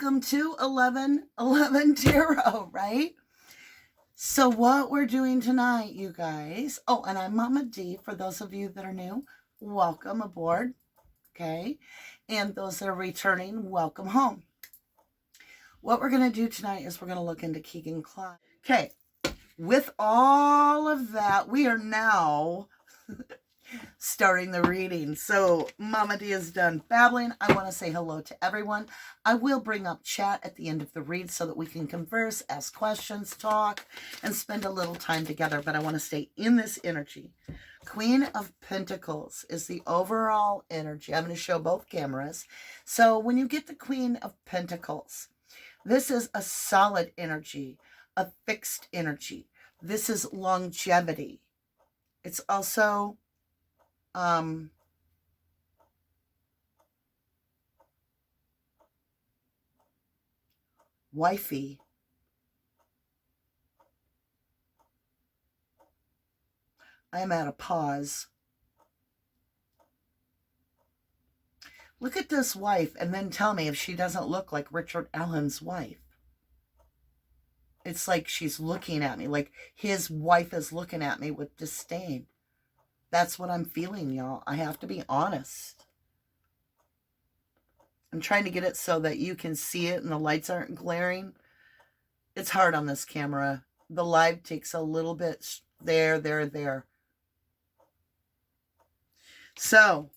welcome to 1111 Tarot, right? So what we're doing tonight, you guys, and I'm Mama D, for those of you that are new, welcome aboard, okay? And those that are returning, welcome home. What we're going to do tonight is we're going to look into Kegan Kline. Okay, with all of that, we are now starting the reading. So Mama D is done babbling. I want to say hello to everyone. I will bring up chat at the end of the read so that we can converse, ask questions, talk, and spend a little time together. But I want to stay in this energy. Queen of Pentacles is the overall energy. I'm going to show both cameras. So when you get the Queen of Pentacles, this is a solid energy, a fixed energy. This is longevity. It's also wifey. I am at a pause. Look at this wife and then tell me if she doesn't look like Richard Allen's wife. It's like she's looking at me, like his wife is looking at me with disdain. That's what I'm feeling, y'all. I have to be honest. I'm trying to get it so that you can see it and the lights aren't glaring. It's hard on this camera. The live takes a little bit there. So,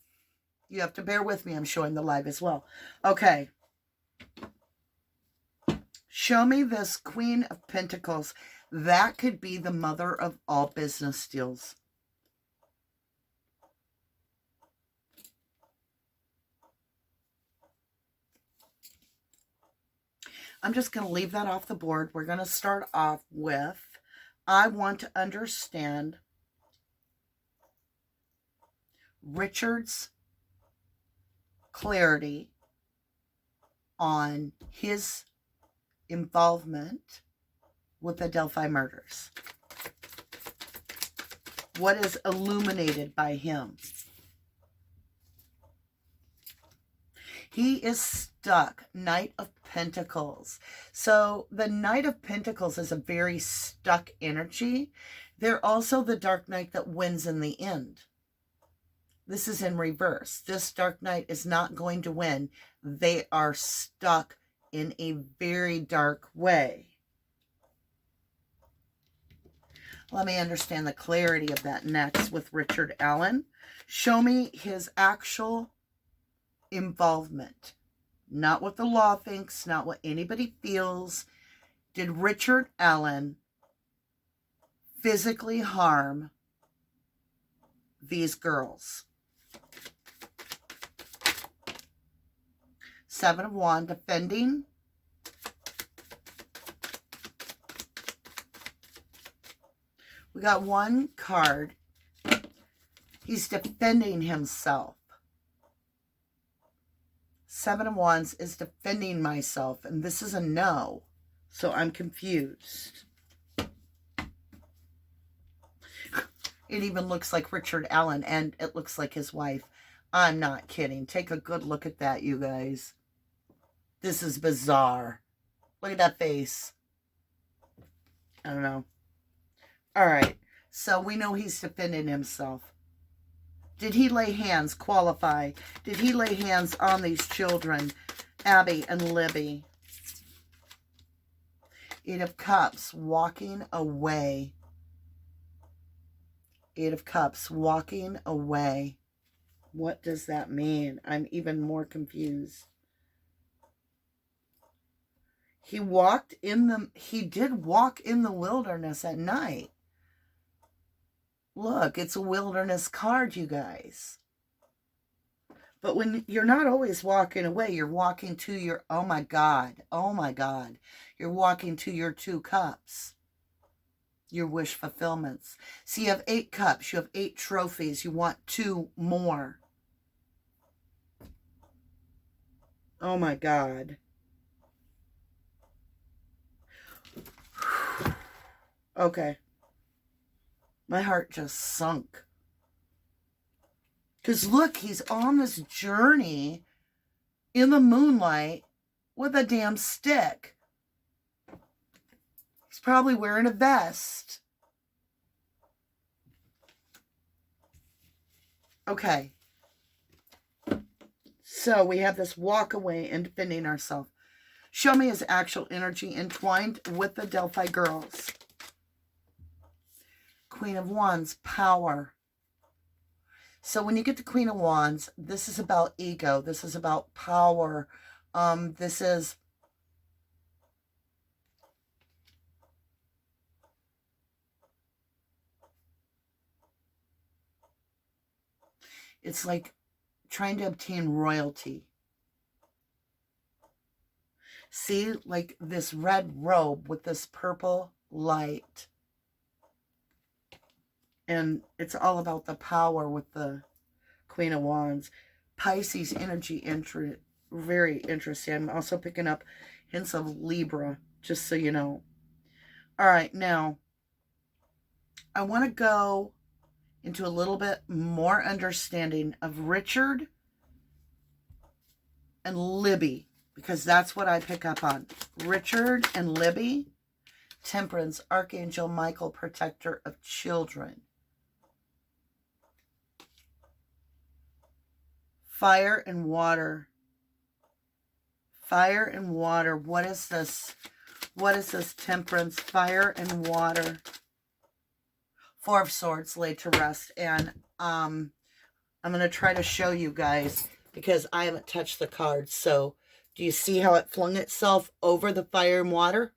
you have to bear with me. I'm showing the live as well. Okay. Show me this Queen of Pentacles. That could be the mother of all business deals. I'm just going to leave that off the board. We're going to start off with, I want to understand Richard's clarity on his involvement with the Delphi murders. What is illuminated by him? He is stuck. Knight of Pentacles. So the Knight of Pentacles is a very stuck energy. They're also the Dark Knight that wins in the end. This is in reverse. This Dark Knight is not going to win. They are stuck in a very dark way. Let me understand the clarity of that next with Richard Allen. Show me his actual involvement. Not what the law thinks, not what anybody feels. Did Richard Allen physically harm these girls? Seven of Wands, defending. We got one card. He's defending himself. Seven of Wands is defending myself, and this is a no. So I'm confused. It even looks like Richard Allen, and it looks like his wife. I'm not kidding. Take a good look at that, you guys. This is bizarre. Look at that face. I don't know. All right. So we know he's defending himself. Did he lay hands? Qualify. Did he lay hands on these children? Abby and Libby. Eight of Cups. Walking away. Eight of Cups. Walking away. What does that mean? I'm even more confused. He did walk in the wilderness at night. Look, it's a wilderness card, you guys. But when you're not always walking away, you're walking to your, oh my God, you're walking to your 2 cups, your wish fulfillments. So you have 8 cups, you have 8 trophies, you want 2 more. Oh my God. Okay. My heart just sunk. Because look, he's on this journey in the moonlight with a damn stick. He's probably wearing a vest. Okay. So we have this walk away and defending ourselves. Show me his actual energy entwined with the Delphi girls. Queen of Wands, power. So when you get the Queen of Wands, this is about ego. This is about power. This is... It's like trying to obtain royalty. See, like this red robe with this purple light. And it's all about the power with the Queen of Wands. Pisces energy, very interesting. I'm also picking up hints of Libra, just so you know. All right, now, I want to go into a little bit more understanding of Richard and Libby, because that's what I pick up on. Richard and Libby, Temperance, Archangel Michael, protector of children. Fire and water. Fire and water. What is this? What is this, Temperance? Fire and water. Four of Swords laid to rest. And I'm going to try to show you guys because I haven't touched the cards. So do you see how it flung itself over the fire and water?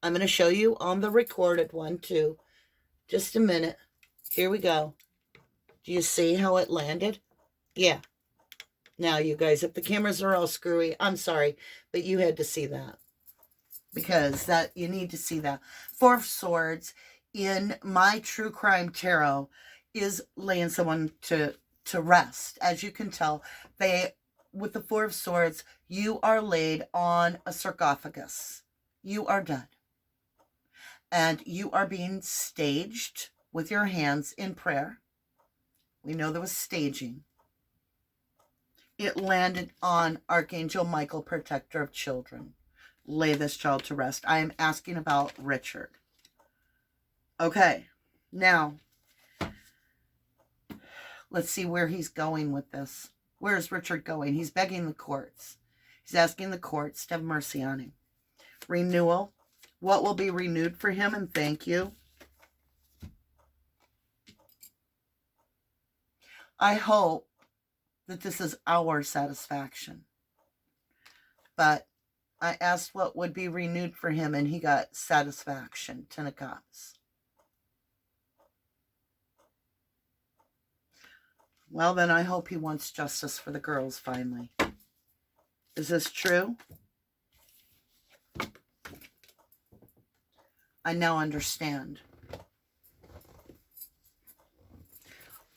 I'm going to show you on the recorded one too. Just a minute. Here we go. Do you see how it landed? Yeah. Now, you guys, if the cameras are all screwy, I'm sorry, but you had to see that. Because you need to see that. Four of Swords in my True Crime Tarot is laying someone to rest. As you can tell, with the Four of Swords, you are laid on a sarcophagus. You are done. And you are being staged with your hands in prayer. We know there was staging. It landed on Archangel Michael, protector of children. Lay this child to rest. I am asking about Richard. Okay, now, let's see where he's going with this. Where is Richard going? He's begging the courts. He's asking the courts to have mercy on him. Renewal. What will be renewed for him? And thank you. I hope that this is our satisfaction. But I asked what would be renewed for him, and he got satisfaction. Ten of Cups. Well, then I hope he wants justice for the girls finally. Is this true? I now understand.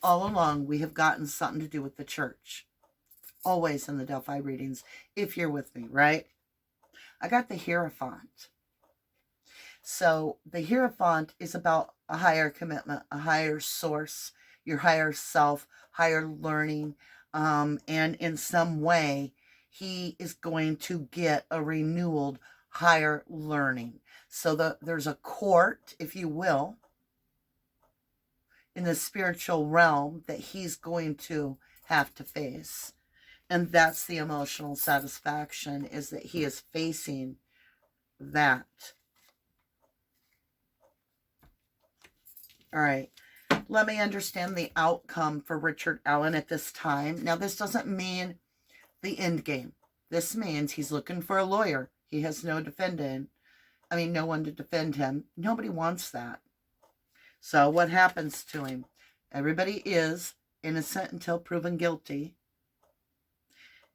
All along, we have gotten something to do with the church. Always in the Delphi readings, if you're with me, right? I got the Hierophant. So the Hierophant is about a higher commitment, a higher source, your higher self, higher learning. And in some way, he is going to get a renewed higher learning. So there's a court, if you will, in the spiritual realm that he's going to have to face. And that's the emotional satisfaction, is that he is facing that. All right. Let me understand the outcome for Richard Allen at this time. Now, this doesn't mean the end game. This means he's looking for a lawyer. He has no defendant. I mean, no one to defend him. Nobody wants that. So what happens to him? Everybody is innocent until proven guilty.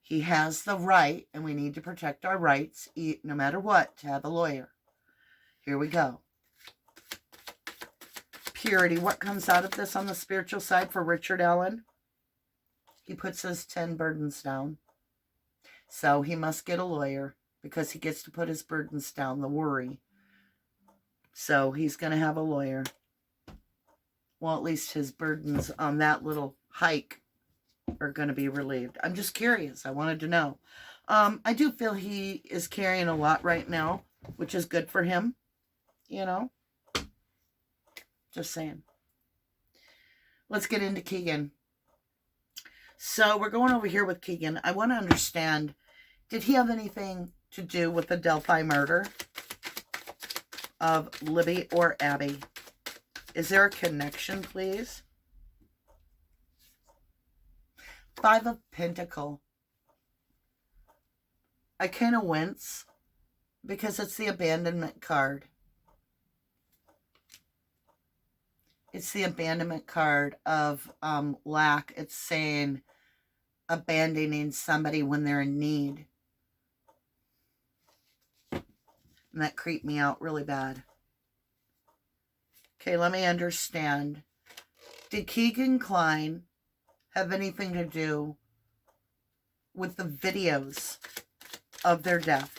He has the right, and we need to protect our rights, no matter what, to have a lawyer. Here we go. Purity. What comes out of this on the spiritual side for Richard Allen? He puts his 10 burdens down. So he must get a lawyer because he gets to put his burdens down, the worry. So he's going to have a lawyer. Well, at least his burdens on that little hike are going to be relieved. I'm just curious. I wanted to know. I do feel he is carrying a lot right now, which is good for him, you know? Just saying. Let's get into Keegan. So we're going over here with Keegan. I want to understand, did he have anything to do with the Delphi murder of Libby or Abby? Is there a connection, please? Five of Pentacles. I kind of wince because it's the abandonment card. It's the abandonment card of lack. It's saying abandoning somebody when they're in need. And that creeped me out really bad. Okay, let me understand. Did Kegan Kline have anything to do with the videos of their death?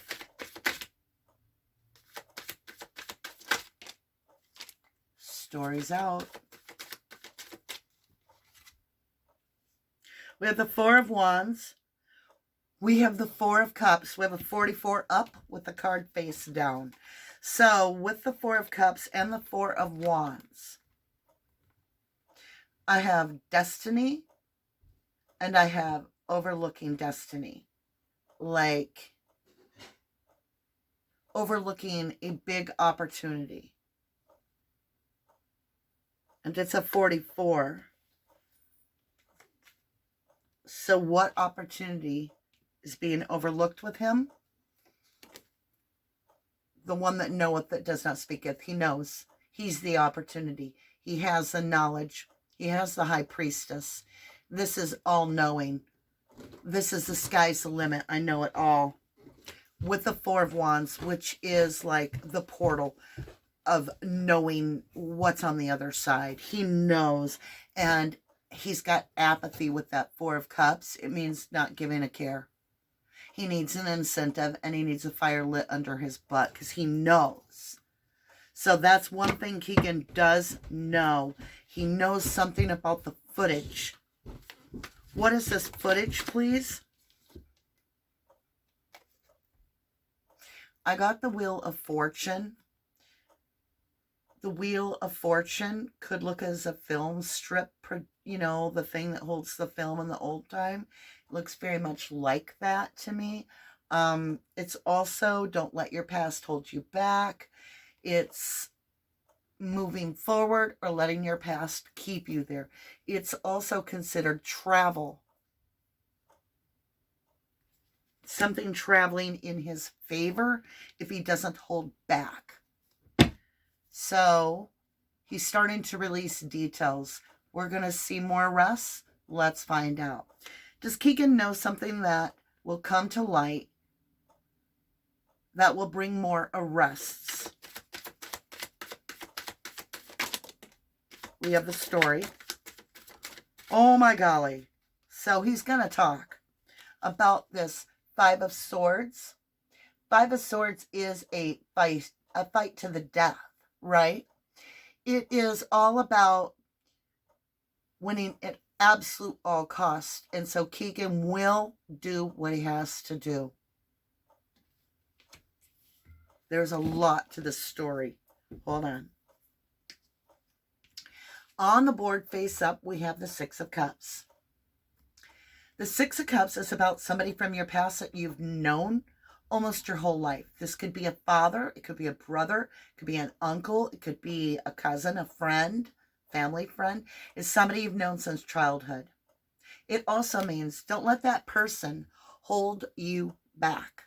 Story's out. We have the Four of Wands. We have the Four of Cups. We have a 44 up with the card face down. So with the Four of Cups and the Four of Wands, I have destiny and I have overlooking destiny. Like overlooking a big opportunity. And it's a 44. So what opportunity is being overlooked with him? The one that knoweth that does not speaketh. He knows. He's the opportunity. He has the knowledge. He has the high priestess. This is all knowing. This is the sky's the limit. I know it all. With the Four of Wands, which is like the portal of knowing what's on the other side. He knows. And he's got apathy with that Four of Cups. It means not giving a care. He needs an incentive and he needs a fire lit under his butt because he knows. So that's one thing Keegan does know. He knows something about the footage. What is this footage, please? I got the Wheel of Fortune. The Wheel of Fortune could look as a film strip, you know, the thing that holds the film in the old time. It looks very much like that to me. It's also don't let your past hold you back. It's moving forward or letting your past keep you there. It's also considered travel. Something traveling in his favor if he doesn't hold back. So he's starting to release details. We're going to see more arrests. Let's find out. Does Keegan know something that will come to light that will bring more arrests? We have the story. Oh my golly. So he's going to talk about this Five of Swords. Five of Swords is a fight to the death. Right? It is all about winning at absolute all costs. And so Keegan will do what he has to do. There's a lot to this story. Hold on. On the board face up, we have the Six of Cups. The Six of Cups is about somebody from your past that you've known almost your whole life. This could be a father, it could be a brother, it could be an uncle, it could be a cousin, a friend, family friend. It's somebody you've known since childhood. It also means don't let that person hold you back,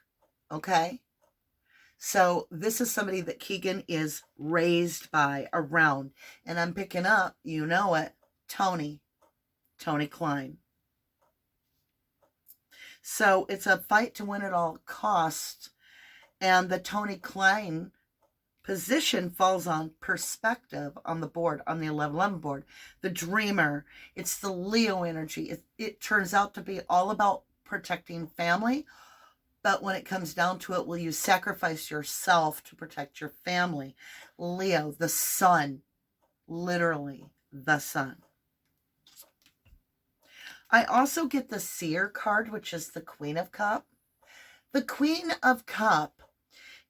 okay? So this is somebody that Keegan is raised by, around, and I'm picking up, you know it, Tony Klein. So it's a fight to win at all costs. And the Tony Klein position falls on perspective on the board, on the 1111 board. The dreamer, it's the Leo energy. It turns out to be all about protecting family. But when it comes down to it, will you sacrifice yourself to protect your family? Leo, the sun, literally the sun. I also get the Seer card, which is the Queen of Cups. The Queen of Cups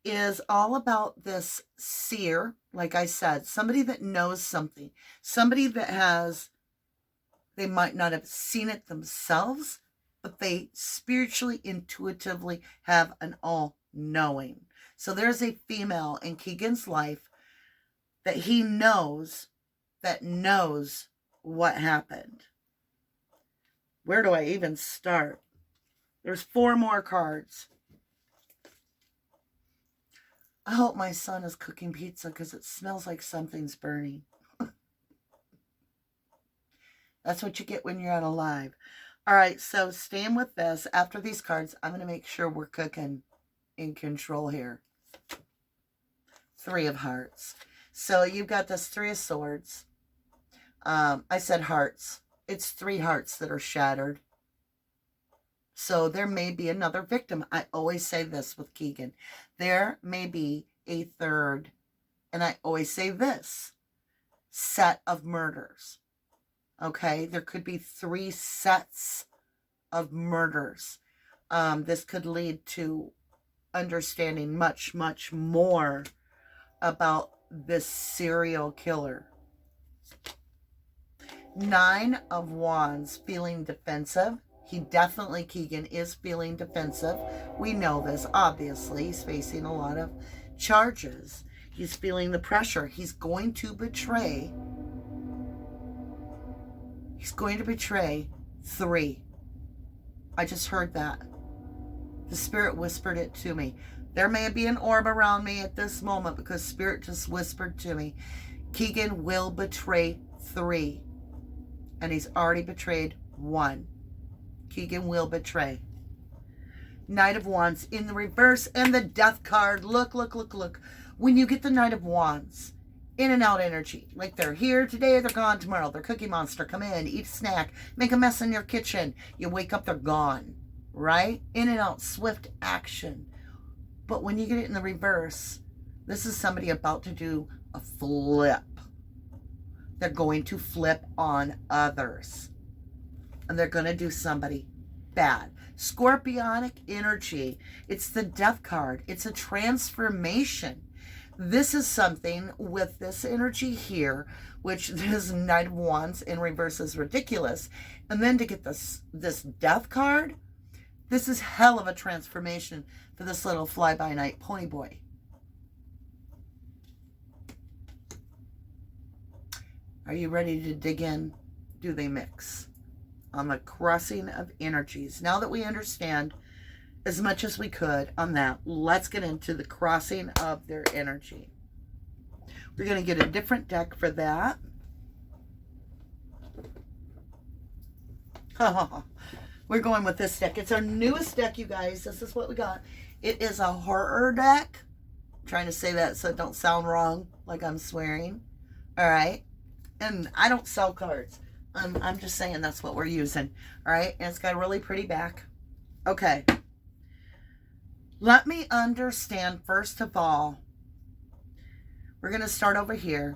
is all about this seer, like I said, somebody that knows something, somebody that has, they might not have seen it themselves, but they spiritually, intuitively have an all-knowing. So there's a female in Keegan's life that he knows, that knows what happened. Where do I even start? There's 4 more cards. I hope my son is cooking pizza because it smells like something's burning. That's what you get when you're out alive. All right, so staying with this. After these cards, I'm going to make sure we're cooking in control here. 3 of Hearts. So you've got this 3 of Swords. I said hearts. It's 3 hearts that are shattered. So there may be another victim. I always say this with Keegan. There may be a third, and I always say this, set of murders. Okay? There could be 3 sets of murders. This could lead to understanding much, much more about this serial killer. 9 of Wands, feeling defensive. He definitely, Keegan, is feeling defensive. We know this, obviously. He's facing a lot of charges. He's feeling the pressure. He's going to betray. He's going to betray 3. I just heard that. The Spirit whispered it to me. There may be an orb around me at this moment because Spirit just whispered to me. Keegan will betray 3. And he's already betrayed 1. Keegan will betray. Knight of Wands in the reverse and the Death card. Look, look, look, look. When you get the Knight of Wands, in and out energy. Like they're here today, they're gone tomorrow. They're Cookie Monster. Come in, eat a snack, make a mess in your kitchen. You wake up, they're gone. Right? In and out, swift action. But when you get it in the reverse, this is somebody about to do a flip. They're going to flip on others. And they're going to do somebody bad. Scorpionic energy. It's the Death card. It's a transformation. This is something with this energy here, which this Knight of Wands in reverse is ridiculous. And then to get this Death card, this is hell of a transformation for this little fly-by-night pony boy. Are you ready to dig in? Do they mix? On the crossing of energies. Now that we understand as much as we could on that, let's get into the crossing of their energy. We're going to get a different deck for that. We're going with this deck. It's our newest deck, you guys. This is what we got. It is a horror deck. I'm trying to say that so it don't sound wrong, like I'm swearing. All right. And I don't sell cards. I'm just saying that's what we're using. All right. And it's got a really pretty back. Okay. Let me understand, first of all, we're going to start over here.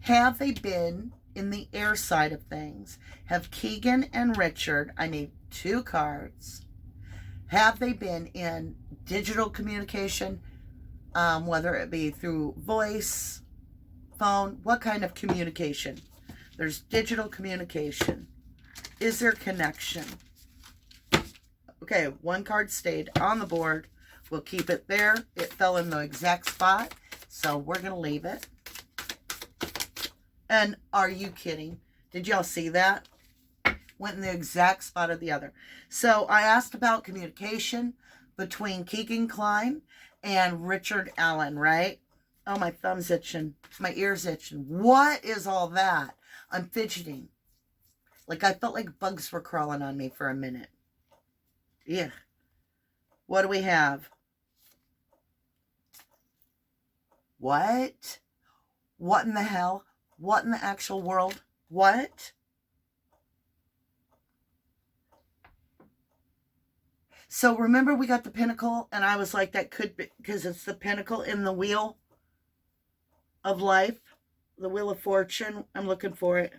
Have they been in the air side of things? Have Keegan and Richard, I need 2 cards. Have they been in digital communication, whether it be through voice, phone, what kind of communication? There's digital communication. Is there connection? Okay, 1 card stayed on the board. We'll keep it there. It fell in the exact spot, so we're going to leave it. And are you kidding? Did y'all see that? Went in the exact spot of the other. So I asked about communication between Kegan Kline and Richard Allen, right? Oh, my thumb's itching. My ear's itching. What is all that? I'm fidgeting. Like I felt like bugs were crawling on me for a minute. Yeah. What do we have? What? What in the hell? What in the actual world? What? So remember we got the Pentacle, and I was like, that could be, because it's the Pentacle in the Wheel of Life, the Wheel of Fortune. I'm looking for it.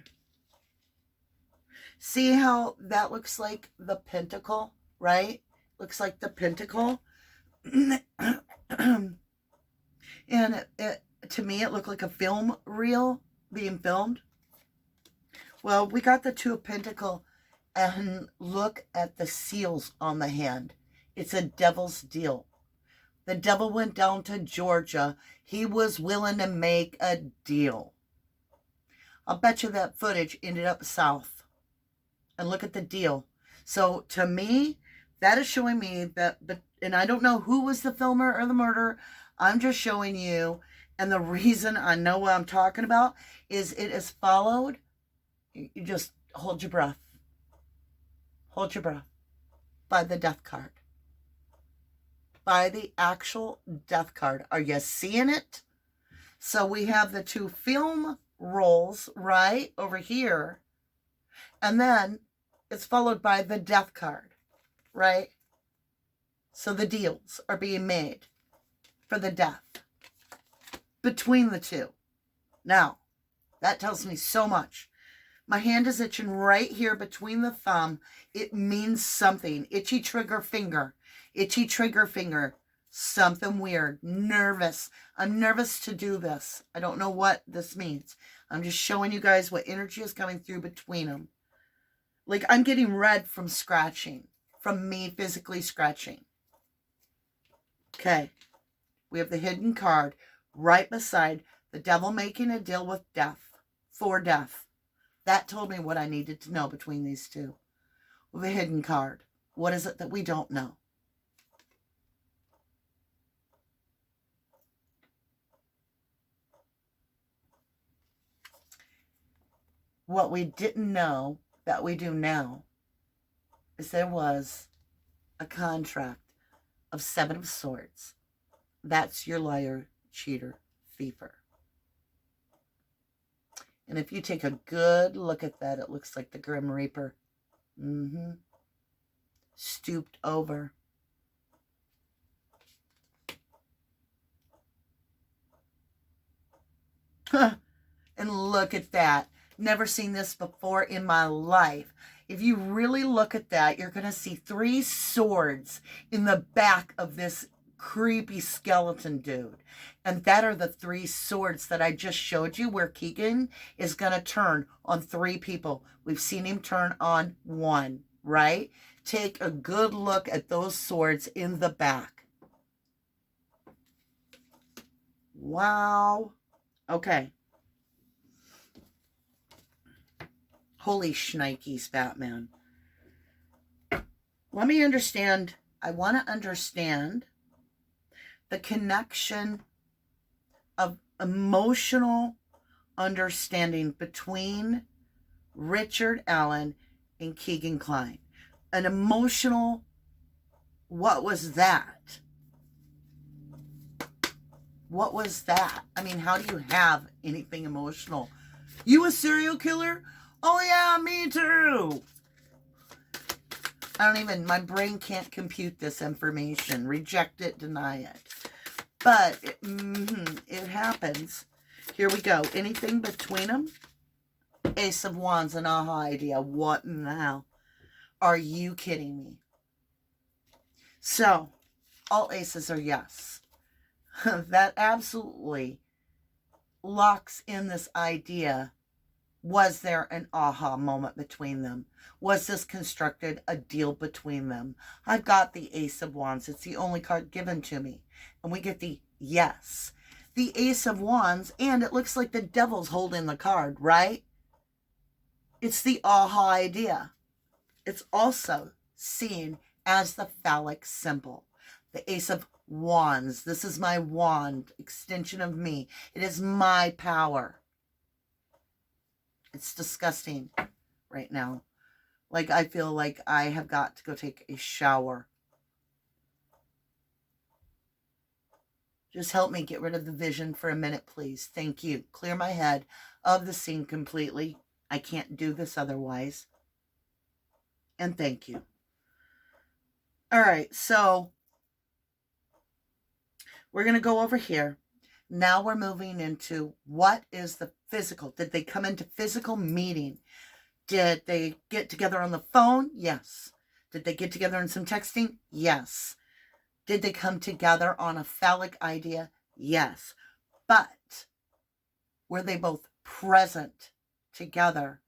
See how that looks like the Pentacle, right? Looks like the pentacle. And to me, it looked like a film reel being filmed. Well, we got the Two of Pentacles, and look at the seals on the hand. It's a devil's deal. The devil went down to Georgia. He was willing to make a deal. I'll bet you that footage ended up south. And look at the deal. So to me, that is showing me that, and I don't know who was the filmer or the murderer. I'm just showing you. And the reason I know what I'm talking about is it is followed. You just hold your breath. Hold your breath. By the death card. By the actual death card. Are you seeing it? So we have the two film rolls right over here. And then it's followed by the death card. Right? So the deals are being made for the death between the two. Now, that tells me so much. My hand is itching right here between the thumb. It means something. Itchy trigger finger. Itchy trigger finger. Something weird. Nervous. I'm nervous to do this. I don't know what this means. I'm just showing you guys what energy is coming through between them. Like I'm getting red from scratching. From me physically scratching. Okay. We have the hidden card right beside the devil making a deal with death. For death. That told me what I needed to know between these two. With a hidden card. What is it that we don't know? What we didn't know that we do now is there was a contract of 7 of Swords. That's your liar, cheater, thiefer. And if you take a good look at that, it looks like the Grim Reaper. Stooped over. And look at that. Never seen this before in my life. If you really look at that, you're going to see 3 swords in the back of this creepy skeleton dude. And that are the 3 swords that I just showed you where Keegan is going to turn on 3 people. We've seen him turn on 1, right? Take a good look at those swords in the back. Wow. Okay. Holy shnikes, Batman. Let me understand. I want to understand the connection of emotional understanding between Richard Allen and Kegan Kline. An emotional, what was that? What was that? I mean, how do you have anything emotional? You a serial killer? Oh yeah, me too. I don't even, my brain can't compute this information. Reject it, deny it. But it happens. Here we go. Anything between them? Ace of Wands, an aha idea. What in the hell? Are you kidding me? So, all aces are yes. That absolutely locks in this idea. Was there an aha moment between them? Was this constructed a deal between them? I've got the Ace of Wands. It's the only card given to me. And we get the yes. The Ace of Wands, and it looks like the devil's holding the card, right? It's the aha idea. It's also seen as the phallic symbol. The Ace of Wands. This is my wand, extension of me. It is my power. It's disgusting right now. Like, I feel like I have got to go take a shower. Just help me get rid of the vision for a minute, please. Thank you. Clear my head of the scene completely. I can't do this otherwise. And thank you. All right, so we're going to go over here. Now we're moving into what is the physical. Did they come into physical meeting? Did they get together on the phone? Yes. Did they get together in some texting? Yes. Did they come together on a phallic idea? Yes. But were they both present together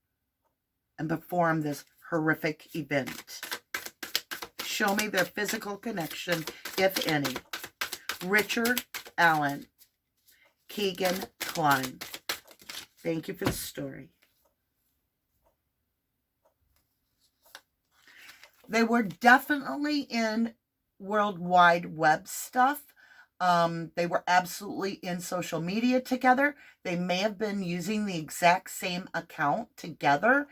and perform this horrific event? Show me their physical connection, if any. Richard Allen, Kegan Kline. Thank you for the story. They were definitely in World Wide Web stuff. They were absolutely in social media together. They may have been using the exact same account together.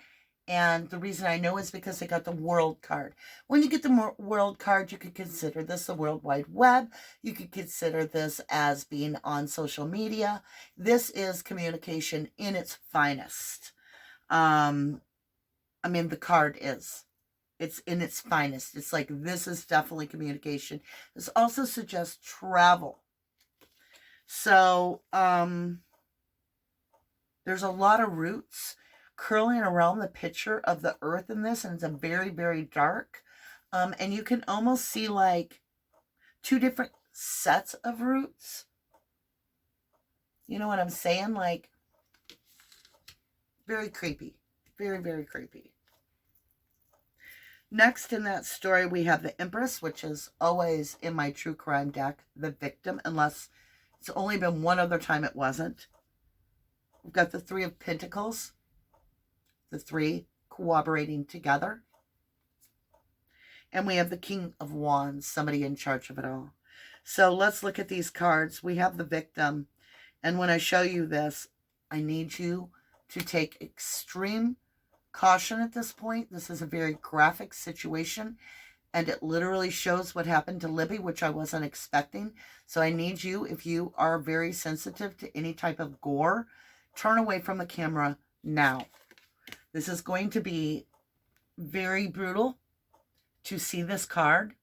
And the reason I know is because they got the world card. When you get the world card, you could consider this the World Wide Web. You could consider this as being on social media. This is communication in its finest. I mean, the card is. It's in its finest. It's like, this is definitely communication. This also suggests travel. So, there's a lot of roots curling around the picture of the earth in this, and it's a very, very dark. And you can almost see like two different sets of roots. You know what I'm saying? Like, very creepy. Very, very creepy. Next in that story, we have the Empress, which is always in my true crime deck, the victim, unless it's only been one other time it wasn't. We've got the Three of Pentacles, the three cooperating together. And we have the King of Wands, somebody in charge of it all. So let's look at these cards. We have the victim. And when I show you this, I need you to take extreme caution at this point. This is a very graphic situation, and it literally shows what happened to Libby, which I wasn't expecting. So I need you, if you are very sensitive to any type of gore, turn away from the camera now. This is going to be very brutal to see this card,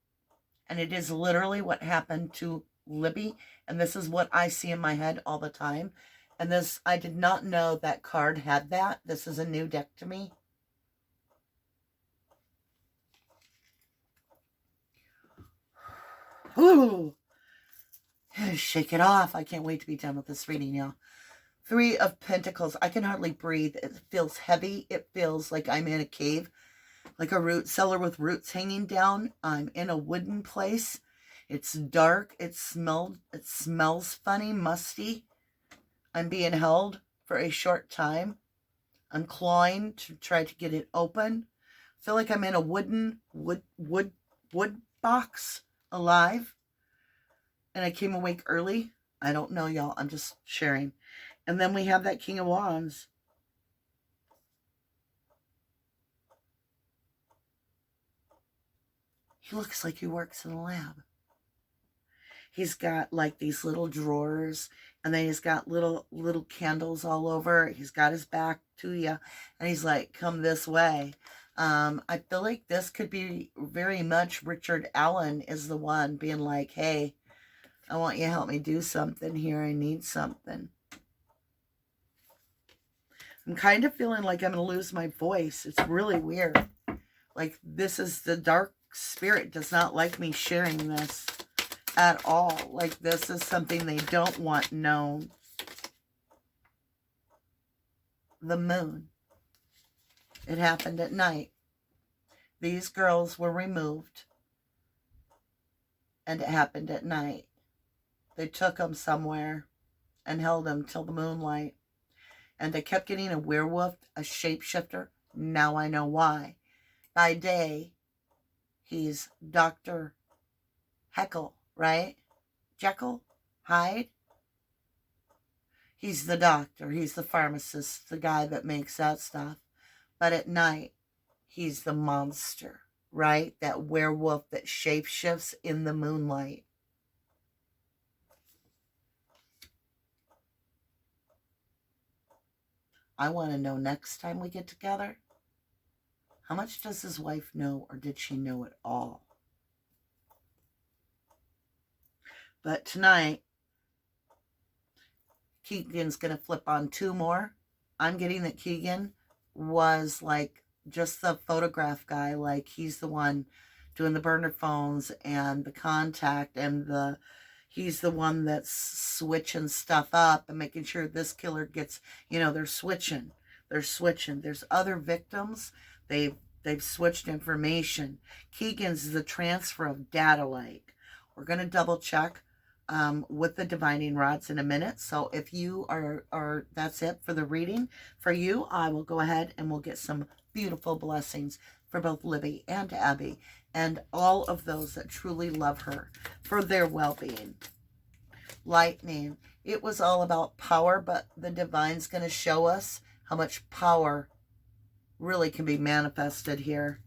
and it is literally what happened to Libby, and this is what I see in my head all the time. And this, I did not know that card had that. This is a new deck to me. Ooh, shake it off. I can't wait to be done with this reading, y'all. Three of Pentacles. I can hardly breathe. It feels heavy. It feels like I'm in a cave, like a root cellar with roots hanging down. I'm in a wooden place. It's dark. It smells funny, musty. I'm being held for a short time. I'm clawing to try to get it open. I feel like I'm in a wood box, alive. And I came awake early. I don't know, y'all. I'm just sharing. And then we have that King of Wands. He looks like he works in a lab. He's got like these little drawers, and then he's got little candles all over. He's got his back to you, and he's like, come this way. I feel like this could be very much Richard Allen is the one being like, hey, I want you to help me do something here. I need something. I'm kind of feeling like I'm going to lose my voice. It's really weird. Like, this is the dark spirit does not like me sharing this at all. Like, this is something they don't want known. The moon. It happened at night. These girls were removed, and it happened at night. They took them somewhere and held them till the moonlight. And they kept getting a werewolf, a shapeshifter. Now I know why. By day, he's Dr. Heckle, right? Jekyll? Hyde? He's the doctor. He's the pharmacist, the guy that makes that stuff. But at night, he's the monster, right? That werewolf that shapeshifts in the moonlight. I want to know next time we get together, how much does his wife know, or did she know it all? But tonight, Keegan's going to flip on two more. I'm getting that Keegan was like just the photograph guy, like he's the one doing the burner phones and the contact, and he's the one that's switching stuff up and making sure this killer gets, they're switching. There's other victims. They've switched information. Keegan's the transfer of data, like. We're going to double check with the divining rods in a minute. So if you are, that's it for the reading. For you, I will go ahead and we'll get some beautiful blessings for both Libby and Abby and all of those that truly love her for their well-being. Lightning. It was all about power, but the divine's going to show us how much power really can be manifested here.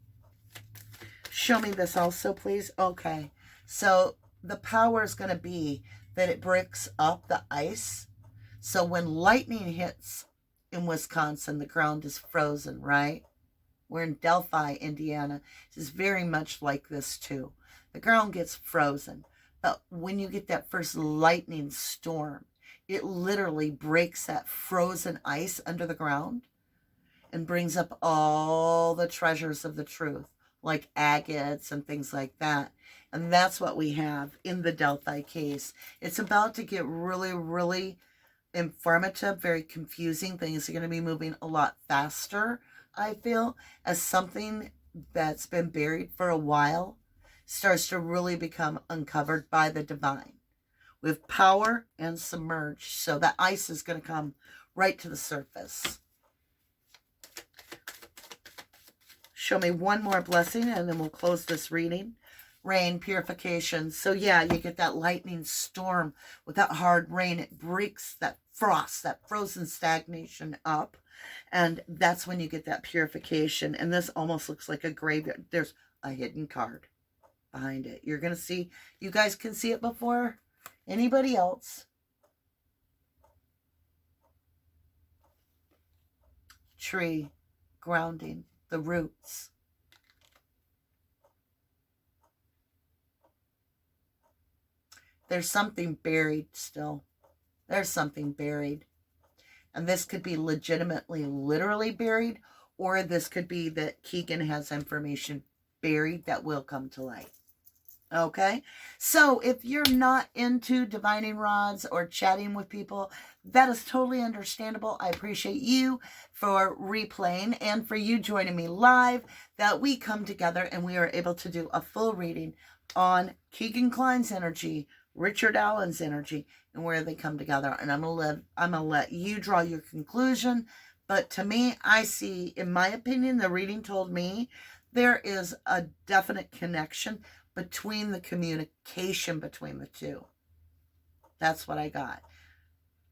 Show me this also, please. Okay. So the power is going to be that it breaks up the ice. So when lightning hits in Wisconsin, the ground is frozen, right? We're in Delphi, Indiana. This is very much like this too. The ground gets frozen. But when you get that first lightning storm, it literally breaks that frozen ice under the ground and brings up all the treasures of the truth, like agates and things like that. And that's what we have in the Delphi case. It's about to get really, really informative, very confusing. Things are going to be moving a lot faster, I feel, as something that's been buried for a while starts to really become uncovered by the divine. With power and submerged. So that ice is going to come right to the surface. Show me one more blessing and then we'll close this reading. Rain, purification. So yeah, you get that lightning storm with that hard rain. It breaks that frost, that frozen stagnation up. And that's when you get that purification. And this almost looks like a graveyard. There's a hidden card behind it. You're going to see, you guys can see it before anybody else. Tree, grounding, the roots. There's something buried still. There's something buried. And this could be legitimately, literally buried, or this could be that Keegan has information buried that will come to light. Okay, so if you're not into divining rods or chatting with people, that is totally understandable. I appreciate you for replaying and for you joining me live, that we come together and we are able to do a full reading on Kegan Kline's energy, Richard Allen's energy, and where they come together. And I'm gonna let you draw your conclusion. But to me, I see, in my opinion, the reading told me there is a definite connection between the communication between the two. That's what I got.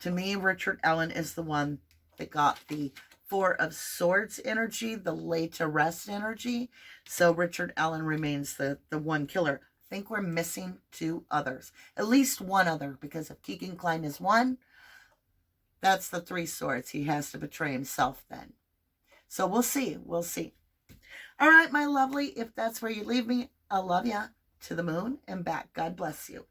To me, Richard Allen is the one that got the Four of Swords energy, the lay to rest energy. So Richard Allen remains the one killer. I think we're missing two others. At least one other, because if Keegan Klein is one, that's the Three Swords. He has to betray himself then. So we'll see. We'll see. All right, my lovely, if that's where you leave me, I love ya. To the moon and back. God bless you.